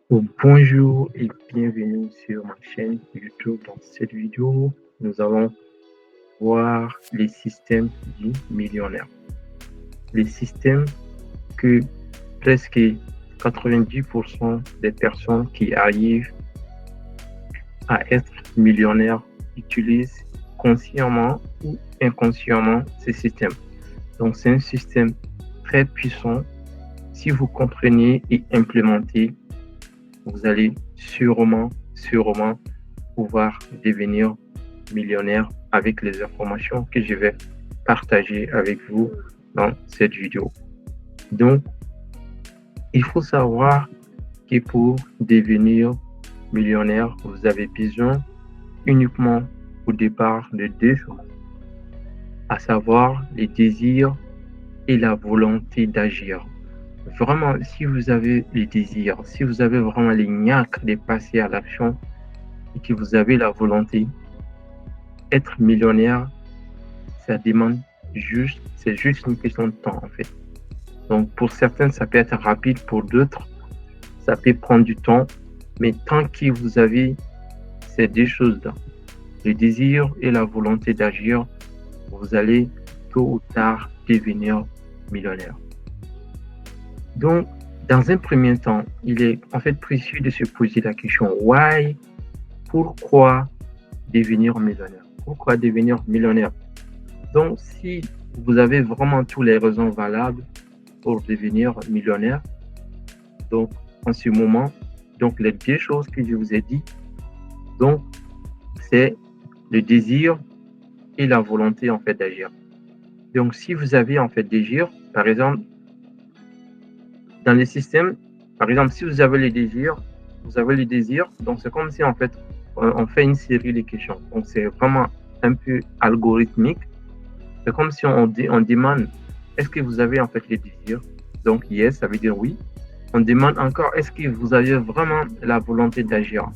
Bonjour et bienvenue sur ma chaîne YouTube. Dans cette vidéo, nous allons voir les systèmes du millionnaire. Les systèmes que presque 90% des personnes qui arrivent à être millionnaires utilisent consciemment ou inconsciemment ces systèmes. Donc, c'est un système très puissant. Si vous comprenez et implémentez, vous allez sûrement pouvoir devenir millionnaire avec les informations que je vais partager avec vous dans cette vidéo. Donc, il faut savoir que pour devenir millionnaire, vous avez besoin uniquement au départ de deux choses, à savoir les désirs et la volonté d'agir. Vraiment, si vous avez les désirs, si vous avez vraiment les niaques de passer à l'action et que vous avez la volonté, être millionnaire, ça demande c'est juste une question de temps en fait. Donc pour certains, ça peut être rapide, pour d'autres, ça peut prendre du temps, mais tant que vous avez ces deux choses-là, le désir et la volonté d'agir, vous allez tôt ou tard devenir millionnaire. Donc, dans un premier temps, il est en fait précieux de se poser la question why, pourquoi devenir millionnaire? Pourquoi devenir millionnaire? Donc, si vous avez vraiment toutes les raisons valables pour devenir millionnaire, donc en ce moment, donc les deux choses que je vous ai dit, donc c'est le désir et la volonté en fait d'agir. Donc, si vous avez en fait désir, par exemple, dans les systèmes, par exemple, si vous avez les désirs, donc c'est comme si en fait on fait une série de questions. Donc, c'est vraiment un peu algorithmique. C'est comme si on demande, est-ce que vous avez en fait les désirs? Donc, yes, ça veut dire oui. On demande encore, est-ce que vous avez vraiment la volonté d'agir?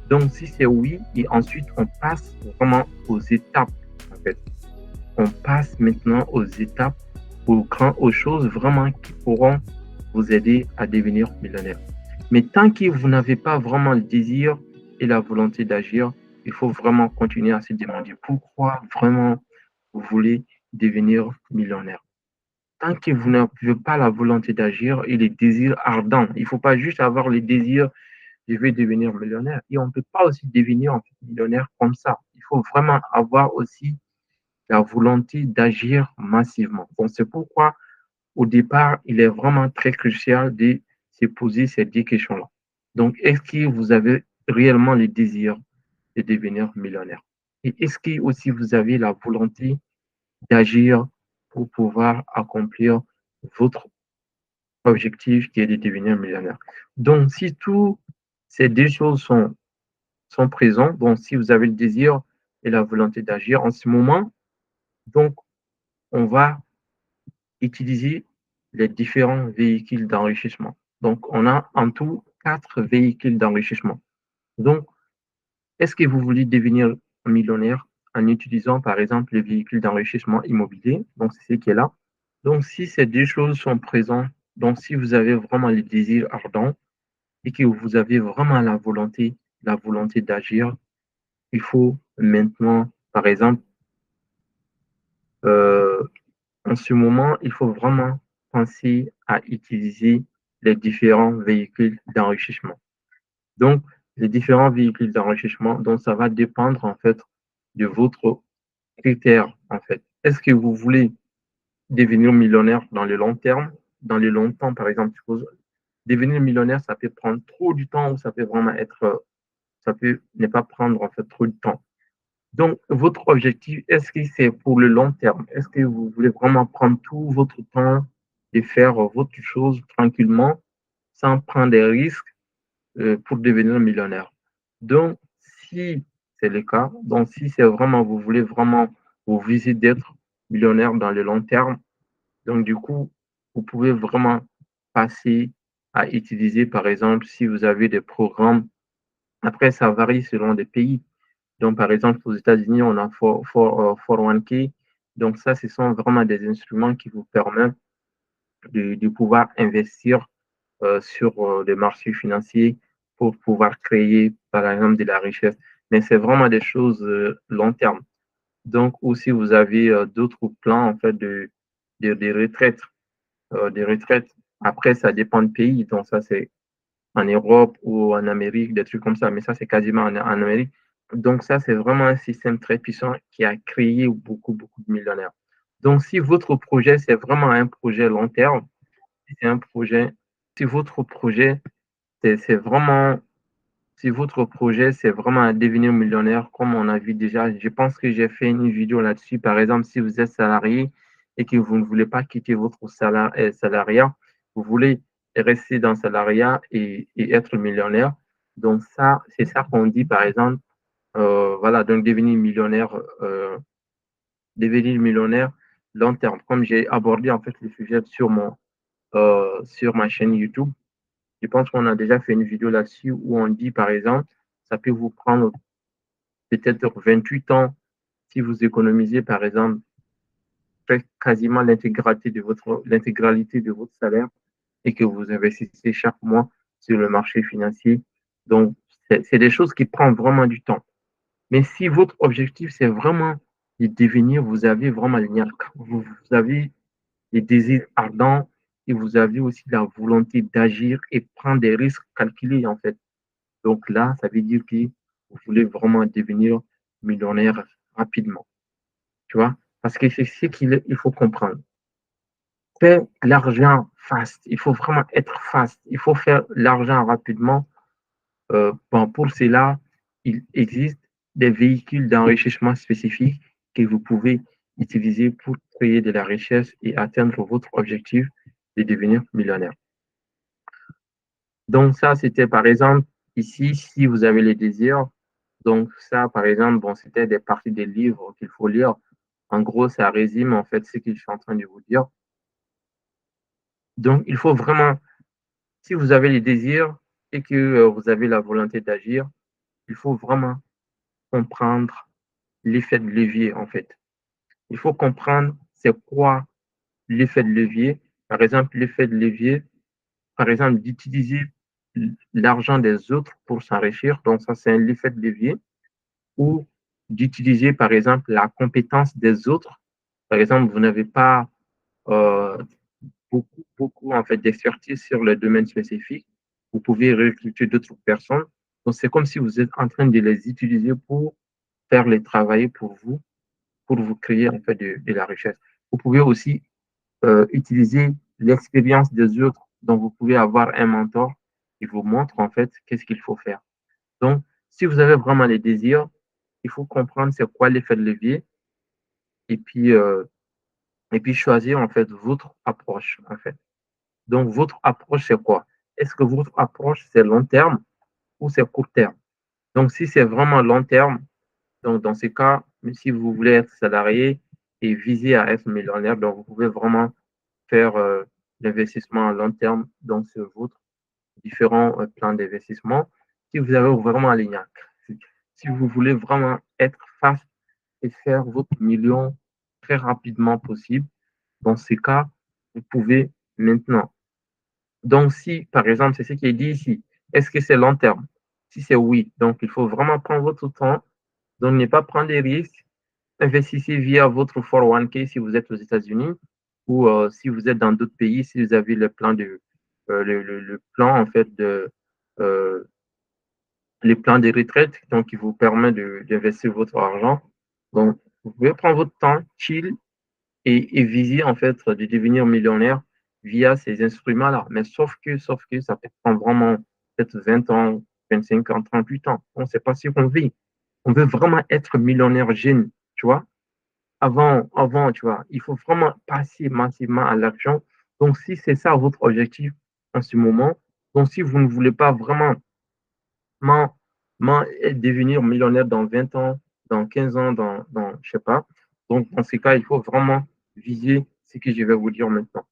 Donc, si c'est oui, et ensuite on passe vraiment aux étapes, en fait. On passe maintenant aux étapes, aux choses vraiment qui pourront vous aider à devenir millionnaire. Mais tant que vous n'avez pas vraiment le désir et la volonté d'agir, il faut vraiment continuer à se demander pourquoi vraiment vous voulez devenir millionnaire. Tant que vous n'avez pas la volonté d'agir et les désirs ardents, il ne faut pas juste avoir les désirs, je vais devenir millionnaire. Et on ne peut pas aussi devenir en fait, millionnaire comme ça. Il faut vraiment avoir aussi la volonté d'agir massivement. Donc, c'est pourquoi, au départ, il est vraiment très crucial de se poser ces 10 questions-là. Donc, est-ce que vous avez réellement le désir de devenir millionnaire? Et est-ce que aussi vous avez la volonté d'agir pour pouvoir accomplir votre objectif qui est de devenir millionnaire? Donc, si toutes ces deux choses sont présentes, donc si vous avez le désir et la volonté d'agir en ce moment, donc on va utiliser les différents véhicules d'enrichissement. Donc, on a en tout 4 véhicules d'enrichissement. Donc, est-ce que vous voulez devenir millionnaire en utilisant, par exemple, le véhicule d'enrichissement immobilier? Donc, c'est ce qui est là. Donc, si ces deux choses sont présentes, donc si vous avez vraiment le désir ardent et que vous avez vraiment la volonté d'agir, il faut maintenant, par exemple, euh, en ce moment, il faut vraiment penser à utiliser les différents véhicules d'enrichissement. Donc, les différents véhicules d'enrichissement, donc ça va dépendre en fait de votre critère en fait. Est-ce que vous voulez devenir millionnaire dans le long terme, dans le long temps par exemple, suppose, devenir millionnaire, ça peut prendre trop du temps ou ça peut vraiment être, ça peut ne pas prendre en fait trop de temps. Donc, votre objectif, est-ce que c'est pour le long terme? Est-ce que vous voulez vraiment prendre tout votre temps et faire votre chose tranquillement, sans prendre des risques pour devenir millionnaire? Donc, si c'est le cas, donc si c'est vraiment, vous voulez vraiment, vous visez d'être millionnaire dans le long terme, donc du coup, vous pouvez vraiment passer à utiliser, par exemple, si vous avez des programmes, après ça varie selon les pays, donc, par exemple, aux États-Unis, on a 401k. Donc, ça, ce sont vraiment des instruments qui vous permettent de pouvoir investir sur les marchés financiers pour pouvoir créer, par exemple, de la richesse. Mais c'est vraiment des choses long terme. Donc, aussi, vous avez d'autres plans, en fait, de retraite, des retraites. Après, ça dépend du pays. Donc, ça, c'est en Europe ou en Amérique, des trucs comme ça. Mais ça, c'est quasiment en Amérique. Donc, ça, c'est vraiment un système très puissant qui a créé beaucoup, beaucoup de millionnaires. Donc, si votre projet, c'est vraiment un projet long terme, si c'est un projet, si votre projet, c'est vraiment si votre projet, c'est vraiment à devenir millionnaire, comme on a vu déjà, je pense que j'ai fait une vidéo là-dessus. Par exemple, si vous êtes salarié et que vous ne voulez pas quitter votre salariat, vous voulez rester dans le salariat et être millionnaire. Donc ça, c'est ça qu'on dit, par exemple, voilà, donc devenir millionnaire long terme. Comme j'ai abordé en fait le sujet sur ma chaîne YouTube, je pense qu'on a déjà fait une vidéo là-dessus où on dit, par exemple, ça peut vous prendre peut-être 28 ans si vous économisez, par exemple, quasiment l'intégralité de votre salaire et que vous investissez chaque mois sur le marché financier. Donc, c'est des choses qui prennent vraiment du temps. Mais si votre objectif, c'est vraiment de devenir, vous avez vraiment le niaque, vous avez des désirs ardents et vous avez aussi la volonté d'agir et prendre des risques calculés, en fait. Donc là, ça veut dire que vous voulez vraiment devenir millionnaire rapidement, tu vois? Parce que c'est ce qu'il faut comprendre. Faire l'argent fast, il faut vraiment être fast. Il faut faire l'argent rapidement. Bon, pour cela, il existe des véhicules d'enrichissement spécifiques que vous pouvez utiliser pour créer de la richesse et atteindre votre objectif de devenir millionnaire. Donc ça, c'était par exemple ici, si vous avez les désirs. Donc ça, par exemple, bon, c'était des parties des livres qu'il faut lire. En gros, ça résume en fait ce que je suis en train de vous dire. Donc, il faut vraiment, si vous avez les désirs et que vous avez la volonté d'agir, il faut vraiment comprendre l'effet de levier en fait. Il faut comprendre c'est quoi l'effet de levier. Par exemple, l'effet de levier, par exemple, d'utiliser l'argent des autres pour s'enrichir. Donc, ça, c'est un effet de levier. Ou d'utiliser, par exemple, la compétence des autres. Par exemple, vous n'avez pas euh, beaucoup en fait, d'expertise sur le domaine spécifique. Vous pouvez recruter d'autres personnes. Donc, c'est comme si vous êtes en train de les utiliser pour faire les travailler pour vous créer en fait de la richesse. Vous pouvez aussi utiliser l'expérience des autres. Donc, vous pouvez avoir un mentor qui vous montre en fait qu'est-ce qu'il faut faire. Donc, si vous avez vraiment les désirs, il faut comprendre c'est quoi l'effet de levier et puis, euh, et puis choisir en fait votre approche en fait. Donc, votre approche, c'est quoi? Est-ce que votre approche, c'est long terme ou c'est court terme? Donc, si c'est vraiment long terme, donc dans ce cas, si vous voulez être salarié et viser à être millionnaire, donc vous pouvez vraiment faire l'investissement à long terme donc sur votre différents plans d'investissement. Si vous avez vraiment un lignac, si vous voulez vraiment être face et faire votre million très rapidement possible, dans ce cas, vous pouvez maintenant. Donc, si, par exemple, c'est ce qui est dit ici, est-ce que c'est long terme? Si c'est oui, donc il faut vraiment prendre votre temps, donc ne pas prendre des risques, investissez via votre 401k si vous êtes aux États-Unis ou si vous êtes dans d'autres pays, si vous avez le plan en fait euh, les plans de retraite, donc qui vous permet d'investir votre argent. Donc, vous pouvez prendre votre temps, chill et viser en fait de devenir millionnaire via ces instruments-là. Mais sauf que ça peut prendre vraiment peut-être 20 ans, 25 ans, 38 ans. On ne sait pas si on vit. On veut vraiment être millionnaire jeune, tu vois. Tu vois, il faut vraiment passer massivement à l'action. Donc, si c'est ça votre objectif en ce moment, donc si vous ne voulez pas vraiment devenir millionnaire dans 20 ans, dans 15 ans, je sais pas. Donc, dans ces cas, il faut vraiment viser ce que je vais vous dire maintenant.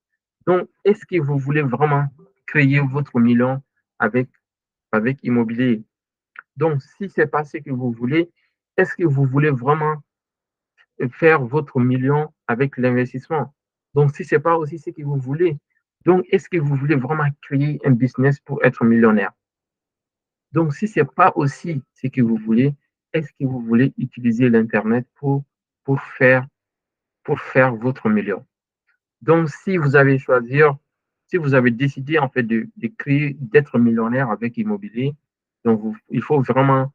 Donc, est-ce que vous voulez vraiment créer votre million avec, avec immobilier? Donc, si c'est pas ce que vous voulez, est-ce que vous voulez vraiment faire votre million avec l'investissement? Donc, si c'est pas aussi ce que vous voulez, donc, est-ce que vous voulez vraiment créer un business pour être millionnaire? Donc, si ce n'est pas aussi ce que vous voulez, est-ce que vous voulez utiliser l'Internet pour faire, pour faire votre million? Donc, si vous avez décidé en fait de créer, d'être millionnaire avec immobilier, donc il faut vraiment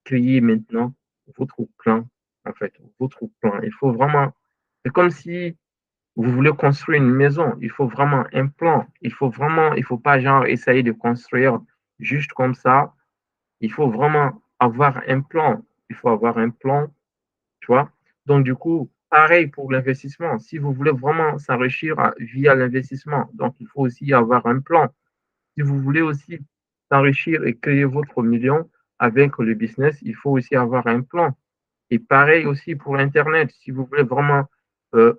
créer maintenant votre plan, en fait, votre plan. Il faut vraiment, c'est comme si vous voulez construire une maison, il faut vraiment un plan. Il faut pas genre essayer de construire juste comme ça. Il faut vraiment avoir un plan. Il faut avoir un plan, tu vois. Donc, du coup, pareil pour l'investissement. Si vous voulez vraiment s'enrichir via l'investissement, donc il faut aussi avoir un plan. Si vous voulez aussi s'enrichir et créer votre million avec le business, il faut aussi avoir un plan. Et pareil aussi pour Internet. Si vous voulez vraiment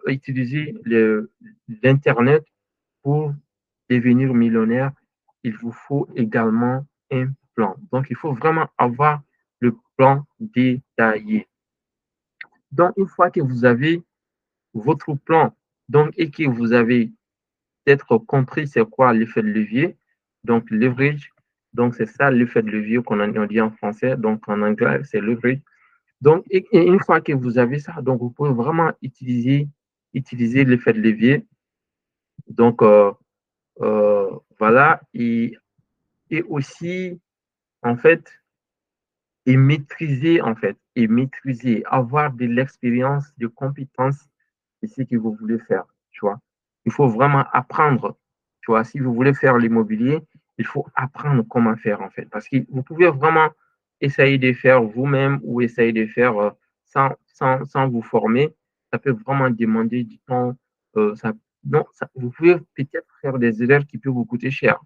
utiliser l'Internet pour devenir millionnaire, il vous faut également un plan. Donc, il faut vraiment avoir le plan détaillé. Donc, une fois que vous avez votre plan, donc, et que vous avez peut-être compris c'est quoi l'effet de levier, donc leverage, donc c'est ça l'effet de levier on dit en français, donc en anglais, c'est leverage. Donc, et une fois que vous avez ça, donc vous pouvez vraiment utiliser l'effet de levier. Donc, voilà. Et aussi, en fait, et maîtriser, avoir de l'expérience, de compétences de ce que vous voulez faire, tu vois. Il faut vraiment apprendre, tu vois. Si vous voulez faire l'immobilier, il faut apprendre comment faire, en fait. Parce que vous pouvez vraiment essayer de faire vous-même ou essayer de faire sans vous former. Ça peut vraiment demander du temps. Non, vous pouvez peut-être faire des erreurs qui peuvent vous coûter cher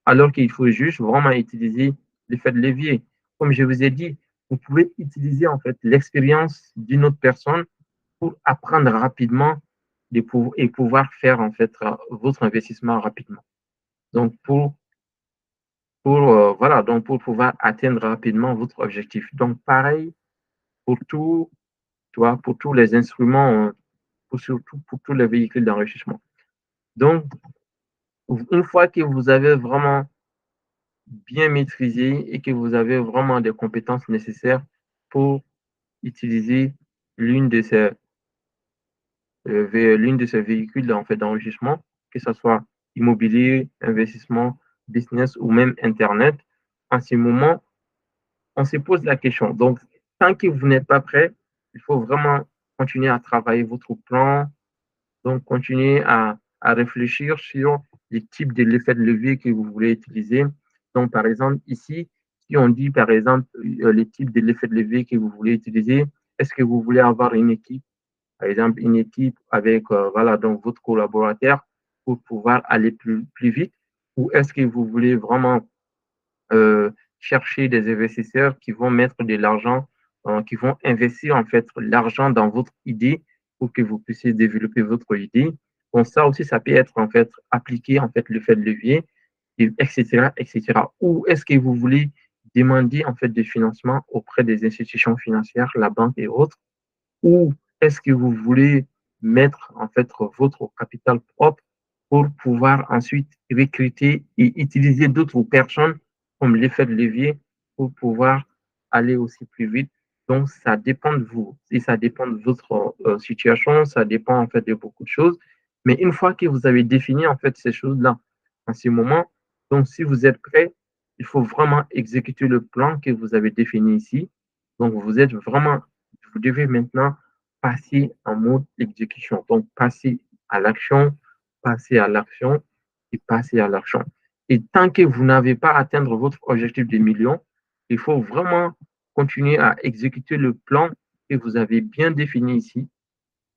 alors qu'il faut juste vraiment utiliser l'effet de levier. Comme je vous ai dit, vous pouvez utiliser en fait l'expérience d'une autre personne pour apprendre rapidement et pouvoir faire en fait votre investissement rapidement. Donc voilà, donc pour pouvoir atteindre rapidement votre objectif. Donc pareil pour tout, tu vois, pour tous les instruments, surtout pour tous les véhicules d'enrichissement. Donc une fois que vous avez vraiment bien maîtrisé et que vous avez vraiment des compétences nécessaires pour utiliser l'une de ces, l'une de ces véhicules en fait, d'enrichissement, que ce soit immobilier, investissement, business ou même Internet, en ce moment, on se pose la question. Donc, tant que vous n'êtes pas prêt, il faut vraiment continuer à travailler votre plan, donc continuez à réfléchir sur les types de l'effet de levier que vous voulez utiliser. Donc, par exemple, ici, si on dit, par exemple, les types de l'effet de levier que vous voulez utiliser, est-ce que vous voulez avoir une équipe, par exemple, une équipe avec, voilà, donc votre collaborateur pour pouvoir aller plus vite, ou est-ce que vous voulez vraiment euh, chercher des investisseurs qui vont mettre de l'argent, qui vont investir en fait l'argent dans votre idée pour que vous puissiez développer votre idée. Donc ça aussi, ça peut être en fait appliqué en fait le fait de levier, etc., etc. Ou est-ce que vous voulez demander en fait des financements auprès des institutions financières, la banque et autres, ou est-ce que vous voulez mettre en fait votre capital propre pour pouvoir ensuite recruter et utiliser d'autres personnes comme l'effet de levier pour pouvoir aller aussi plus vite. Donc, ça dépend de vous et ça dépend de votre situation, ça dépend en fait de beaucoup de choses. Mais une fois que vous avez défini en fait ces choses-là, en ce moment, donc si vous êtes prêt, il faut vraiment exécuter le plan que vous avez défini ici. Donc, vous devez maintenant passer en mode exécution. Donc, passer à l'action et passer à l'action. Et tant que vous n'avez pas atteint votre objectif de millions, il faut vraiment continuer à exécuter le plan que vous avez bien défini ici.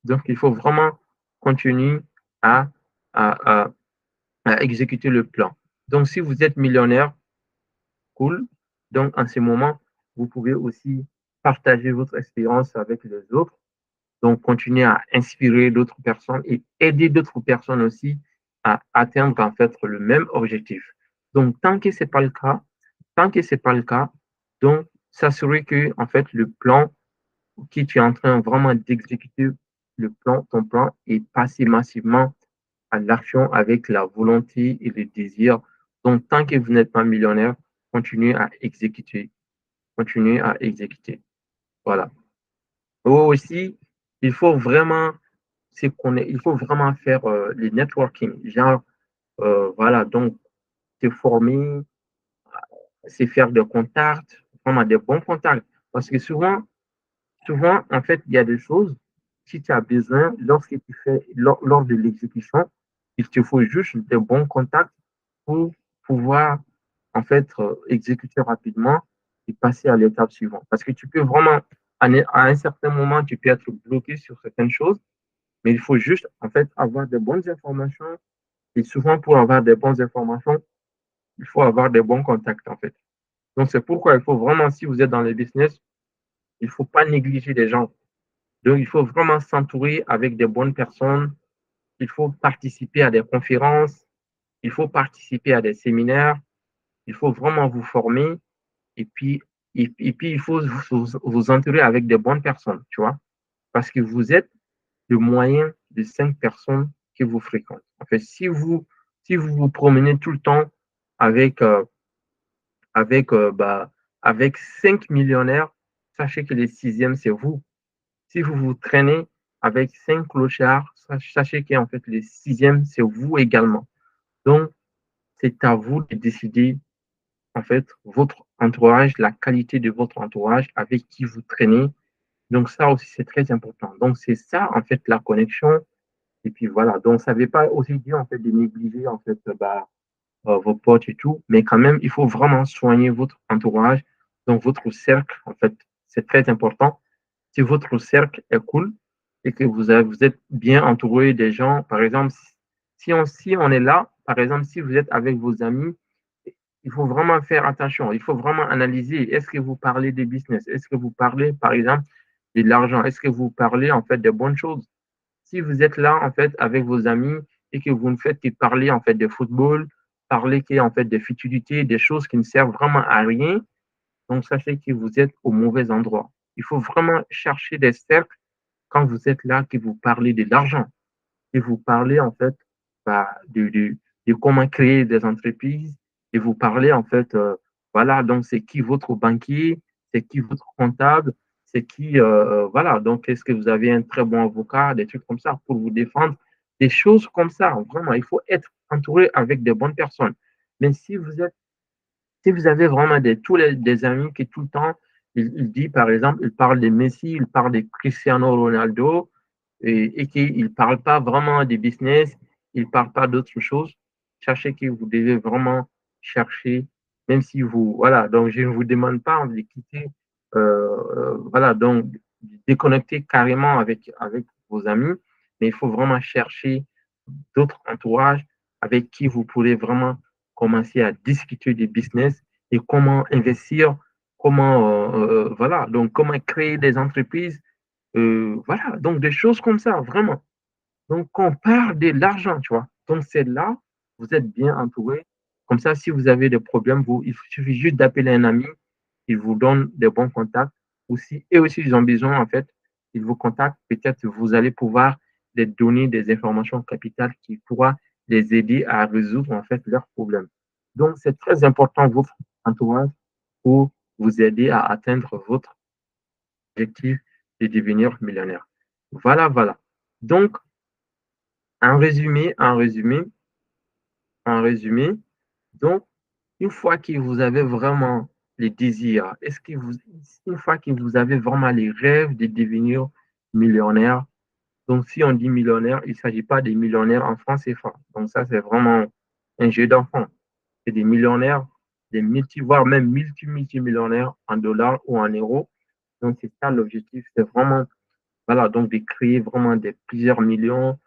Donc, il faut vraiment continuer à, à, à, à exécuter le plan. Donc, si vous êtes millionnaire, cool. Donc, en ce moment, vous pouvez aussi partager votre expérience avec les autres. Donc, continuer à inspirer d'autres personnes et aider d'autres personnes aussi à atteindre en fait le même objectif. Donc, tant que c'est pas le cas, donc s'assurer que en fait le plan que tu es en train vraiment d'exécuter ton plan est passé massivement à l'action avec la volonté et le désir. Donc, tant que vous n'êtes pas millionnaire, continuez à exécuter. Continuez à exécuter. Voilà. Aussi, il faut vraiment, il faut vraiment faire les networking. Genre, voilà, donc, se former, c'est faire des contacts, vraiment des bons contacts. Parce que souvent, en fait, il y a des choses, si tu as besoin, lorsque tu fais, lors de l'exécution, il te faut juste des bons contacts pour pouvoir, en fait, exécuter rapidement et passer à l'étape suivante. Parce que tu peux vraiment, à un certain moment, tu peux être bloqué sur certaines choses, mais il faut juste, en fait, avoir de bonnes informations. Et souvent, pour avoir des bonnes informations, il faut avoir des bons contacts, en fait. Donc, c'est pourquoi il faut vraiment, si vous êtes dans le business, il ne faut pas négliger les gens. Donc, il faut vraiment s'entourer avec des bonnes personnes. Il faut participer à des conférences. Il faut participer à des séminaires. Il faut vraiment vous former. Et puis, et puis il faut vous entourer avec des bonnes personnes, tu vois. Parce que vous êtes le moyen de 5 personnes que vous fréquentez. En fait, si vous vous promenez tout le temps avec, avec, euh, bah, avec 5 millionnaires, sachez que le sixième, c'est vous. Si vous vous traînez avec 5 clochards, sachez qu'en fait, le sixième, c'est vous également. Donc, c'est à vous de décider, en fait, votre entourage, la qualité de votre entourage, avec qui vous traînez. Donc, ça aussi, c'est très important. Donc, c'est ça, en fait, la connexion. Et puis, voilà. Donc, ça ne veut pas aussi dire, en fait, de négliger, en fait, vos potes et tout. Mais quand même, il faut vraiment soigner votre entourage. Donc, votre cercle, en fait, c'est très important. Si votre cercle est cool et que vous êtes bien entouré des gens, par exemple, si on est là, par exemple, si vous êtes avec vos amis, il faut vraiment faire attention. Il faut vraiment analyser. Est-ce que vous parlez des business? Est-ce que vous parlez, par exemple, de l'argent? Est-ce que vous parlez, en fait, des bonnes choses? Si vous êtes là, en fait, avec vos amis et que vous ne faites que parler, en fait, de football, parler en fait, de futilités, des choses qui ne servent vraiment à rien, donc sachez que vous êtes au mauvais endroit. Il faut vraiment chercher des cercles quand vous êtes là, que vous parlez de l'argent, que vous parlez en fait de comment créer des entreprises, et vous parlez en fait, voilà, donc c'est qui votre banquier, c'est qui votre comptable, c'est qui, voilà, donc est-ce que vous avez un très bon avocat, des trucs comme ça pour vous défendre, des choses comme ça, vraiment, il faut être entouré avec des bonnes personnes. Mais si vous avez vraiment des amis qui tout le temps, il dit par exemple, il parle de Messi, il parle de Cristiano Ronaldo, et qu'il ne parle pas vraiment de business, il ne parle pas d'autre chose, sachez que vous devez vraiment chercher, même si vous, voilà, donc je ne vous demande pas de quitter, voilà, donc déconnecter carrément avec vos amis, mais il faut vraiment chercher d'autres entourages avec qui vous pourrez vraiment commencer à discuter des business et comment investir, comment, voilà, donc comment créer des entreprises, voilà, donc des choses comme ça, vraiment. Donc, on parle de l'argent, tu vois. Donc, c'est là, vous êtes bien entouré. Comme ça, si vous avez des problèmes, il suffit juste d'appeler un ami, il vous donne des bons contacts. Aussi, et aussi, ils ont besoin, en fait, ils vous contactent. Peut-être vous allez pouvoir les donner des informations capitales qui pourra les aider à résoudre, en fait, leurs problèmes. Donc, c'est très important, votre entourage, pour vous aider à atteindre votre objectif de devenir millionnaire. Voilà, voilà. Donc, en résumé, donc, une fois que vous avez vraiment les désirs, une fois que vous avez vraiment les rêves de devenir millionnaire, donc si on dit millionnaire, il ne s'agit pas des millionnaires en francs CFA. Donc ça, c'est vraiment un jeu d'enfant. C'est des millionnaires, voire même multimillionnaires en dollars ou en euros. Donc c'est ça l'objectif, c'est vraiment, voilà, donc de créer vraiment plusieurs millions,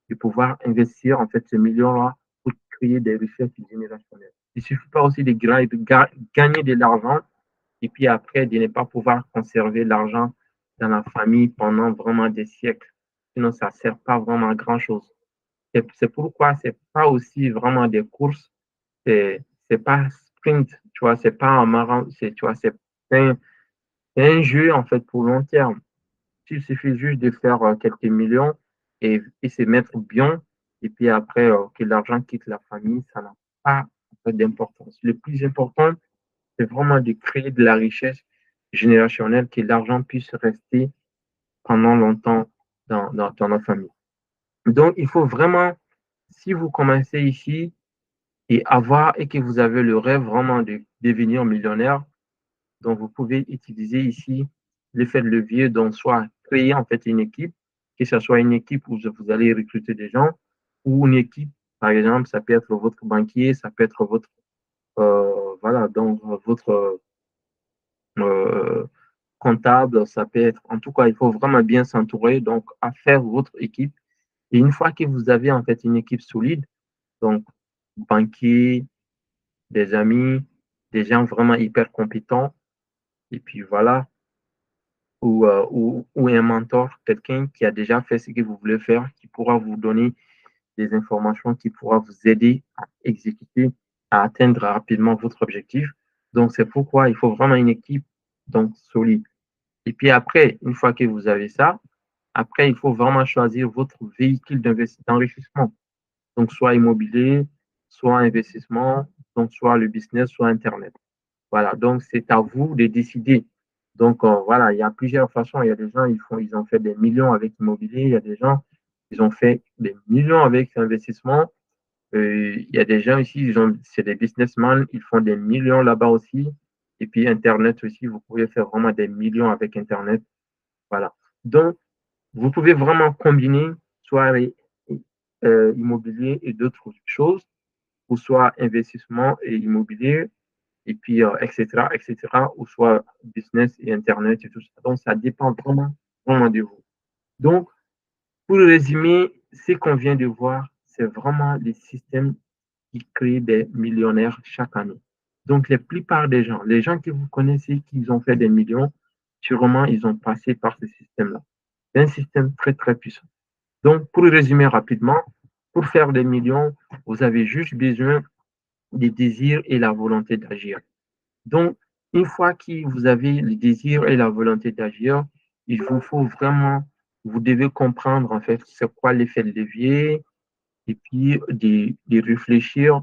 de pouvoir investir en fait ces millions-là pour créer des richesses générationnelles. Il ne suffit pas aussi de gagner de l'argent et puis après de ne pas pouvoir conserver l'argent dans la famille pendant vraiment des siècles. Sinon, ça ne sert pas vraiment à grand-chose. C'est pourquoi ce n'est pas aussi vraiment des courses, c'est pas sprint, tu vois, c'est pas un marathon, tu vois, un, c'est un jeu en fait pour long terme. Il suffit juste de faire quelques millions et se mettre bien. Et puis après, que l'argent quitte la famille, ça n'a pas en fait, d'importance. Le plus important, c'est vraiment de créer de la richesse générationnelle, que l'argent puisse rester pendant longtemps dans notre famille. Donc, il faut vraiment, si vous commencez ici et que vous avez le rêve vraiment de devenir millionnaire, donc vous pouvez utiliser ici l'effet de levier, donc soit créer en fait une équipe, que ce soit une équipe où vous allez recruter des gens, ou une équipe, par exemple, ça peut être votre banquier, ça peut être votre, voilà, donc votre euh, comptable, ça peut être, en tout cas, il faut vraiment bien s'entourer, donc à faire votre équipe. Et une fois que vous avez en fait une équipe solide, donc banquier, des amis, des gens vraiment hyper compétents, et puis voilà, ou un mentor, quelqu'un qui a déjà fait ce que vous voulez faire, qui pourra vous donner des informations, qui pourra vous aider à exécuter, à atteindre rapidement votre objectif. Donc, c'est pourquoi il faut vraiment une équipe donc solide. Et puis après, une fois que vous avez ça, après, il faut vraiment choisir votre véhicule d'enrichissement. Donc, soit immobilier, soit investissement, donc soit le business, soit Internet. Voilà, donc c'est à vous de décider. Donc voilà, il y a plusieurs façons. Il y a des gens, ils ont fait des millions avec l'immobilier. Il y a des gens, ils ont fait des millions avec l'investissement. Il y a des gens ici, c'est des businessmen, ils font des millions là-bas aussi. Et puis Internet aussi, vous pouvez faire vraiment des millions avec Internet. Voilà. Donc, vous pouvez vraiment combiner soit immobilier et d'autres choses, ou soit investissement et immobilier, et puis, etc., ou soit business et Internet et tout ça. Donc, ça dépend vraiment, vraiment de vous. Donc, pour résumer, ce qu'on vient de voir, c'est vraiment les systèmes qui créent des millionnaires chaque année. Donc, la plupart des gens, les gens que vous connaissez qui ont fait des millions, sûrement, ils ont passé par ce système-là. C'est un système très, très puissant. Donc, pour résumer rapidement, pour faire des millions, vous avez juste besoin des désirs et la volonté d'agir. Donc, une fois que vous avez le désir et la volonté d'agir, il vous faut vraiment, vous devez comprendre en fait c'est quoi l'effet de levier et puis de réfléchir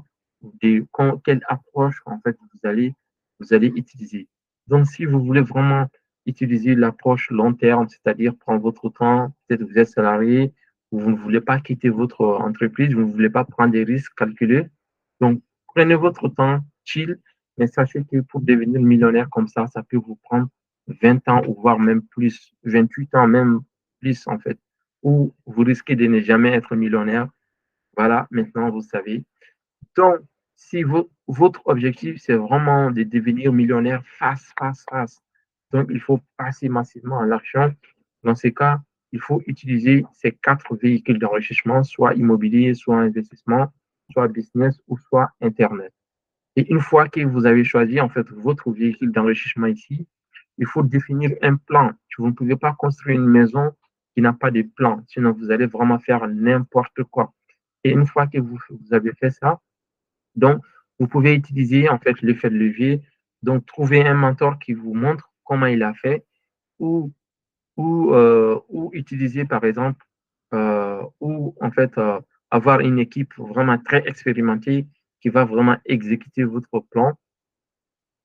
quelle approche en fait vous allez utiliser. Donc, si vous voulez vraiment utiliser l'approche long terme, c'est-à-dire prendre votre temps, peut-être vous êtes salarié, ou vous ne voulez pas quitter votre entreprise, vous ne voulez pas prendre des risques calculés, donc prenez votre temps, chill, mais sachez que pour devenir millionnaire comme ça peut vous prendre 20 ans ou voire même plus, 28 ans, même plus en fait, ou vous risquez de ne jamais être millionnaire. Voilà, maintenant vous savez. Donc, si votre objectif, c'est vraiment de devenir millionnaire face, donc il faut passer massivement à l'action. Dans ces cas, il faut utiliser ces quatre véhicules d'enrichissement, soit immobilier, soit investissement, soit business ou soit Internet. Et une fois que vous avez choisi en fait votre véhicule d'enrichissement ici, il faut définir un plan. Vous ne pouvez pas construire une maison qui n'a pas de plan, sinon vous allez vraiment faire n'importe quoi. Et une fois que vous avez fait ça, donc vous pouvez utiliser en fait l'effet de levier. Donc trouver un mentor qui vous montre comment il a fait ou ou utiliser par exemple ou en fait avoir une équipe vraiment très expérimentée qui va vraiment exécuter votre plan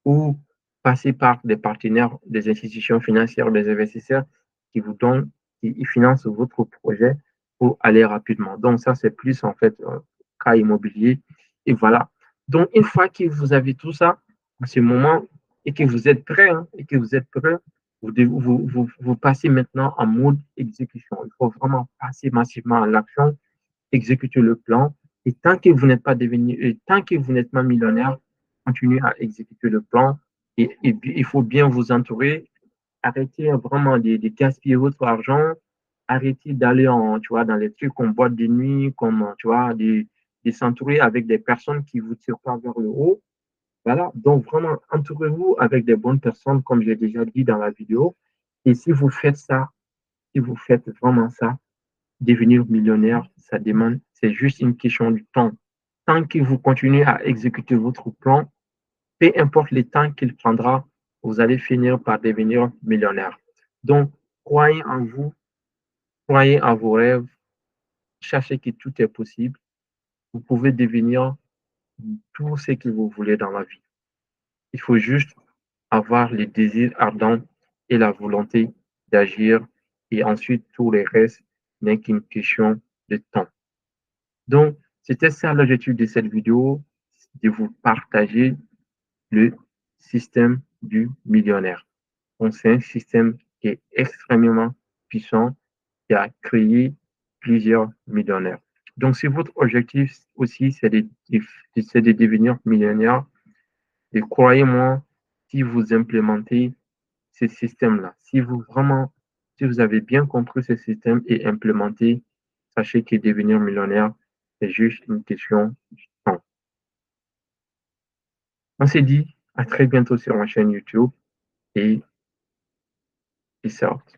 ou passer par des partenaires, des institutions financières, des investisseurs qui vous donnent, qui financent votre projet pour aller rapidement. Donc, ça, c'est plus en fait un cas immobilier. Et voilà. Donc, une fois que vous avez tout ça, à ce moment, et que vous êtes prêt, hein, et que vous êtes prêt, vous passez maintenant en mode exécution. Il faut vraiment passer massivement à l'action, exécuter le plan. Et tant que vous n'êtes pas devenu, et tant que vous n'êtes pas millionnaire, continuez à exécuter le plan. Et il faut bien vous entourer. Arrêtez vraiment de gaspiller votre argent. Arrêtez d'aller tu vois, dans les trucs comme boîte de nuit, comme, tu vois, de s'entourer avec des personnes qui vous tirent pas vers le haut. Voilà. Donc, vraiment, entourez-vous avec des bonnes personnes, comme j'ai déjà dit dans la vidéo. Et si vous faites ça, si vous faites vraiment ça, devenir millionnaire, ça demande, c'est juste une question du temps. Tant que vous continuez à exécuter votre plan, peu importe le temps qu'il prendra, vous allez finir par devenir millionnaire. Donc, croyez en vous, croyez en vos rêves, cherchez que tout est possible. Vous pouvez devenir tout ce que vous voulez dans la vie. Il faut juste avoir les désirs ardents et la volonté d'agir et ensuite tout le reste n'est qu'une question de temps. Donc, c'était ça l'objectif de cette vidéo, de vous partager le système du millionnaire. Donc, c'est un système qui est extrêmement puissant, qui a créé plusieurs millionnaires. Donc, si votre objectif aussi, c'est de devenir millionnaire, et croyez-moi, si vous implémentez ce système-là, si vous avez bien compris ce système et implémenté, sachez que devenir millionnaire, c'est juste une question de temps. On s'est dit à très bientôt sur ma chaîne YouTube et peace out.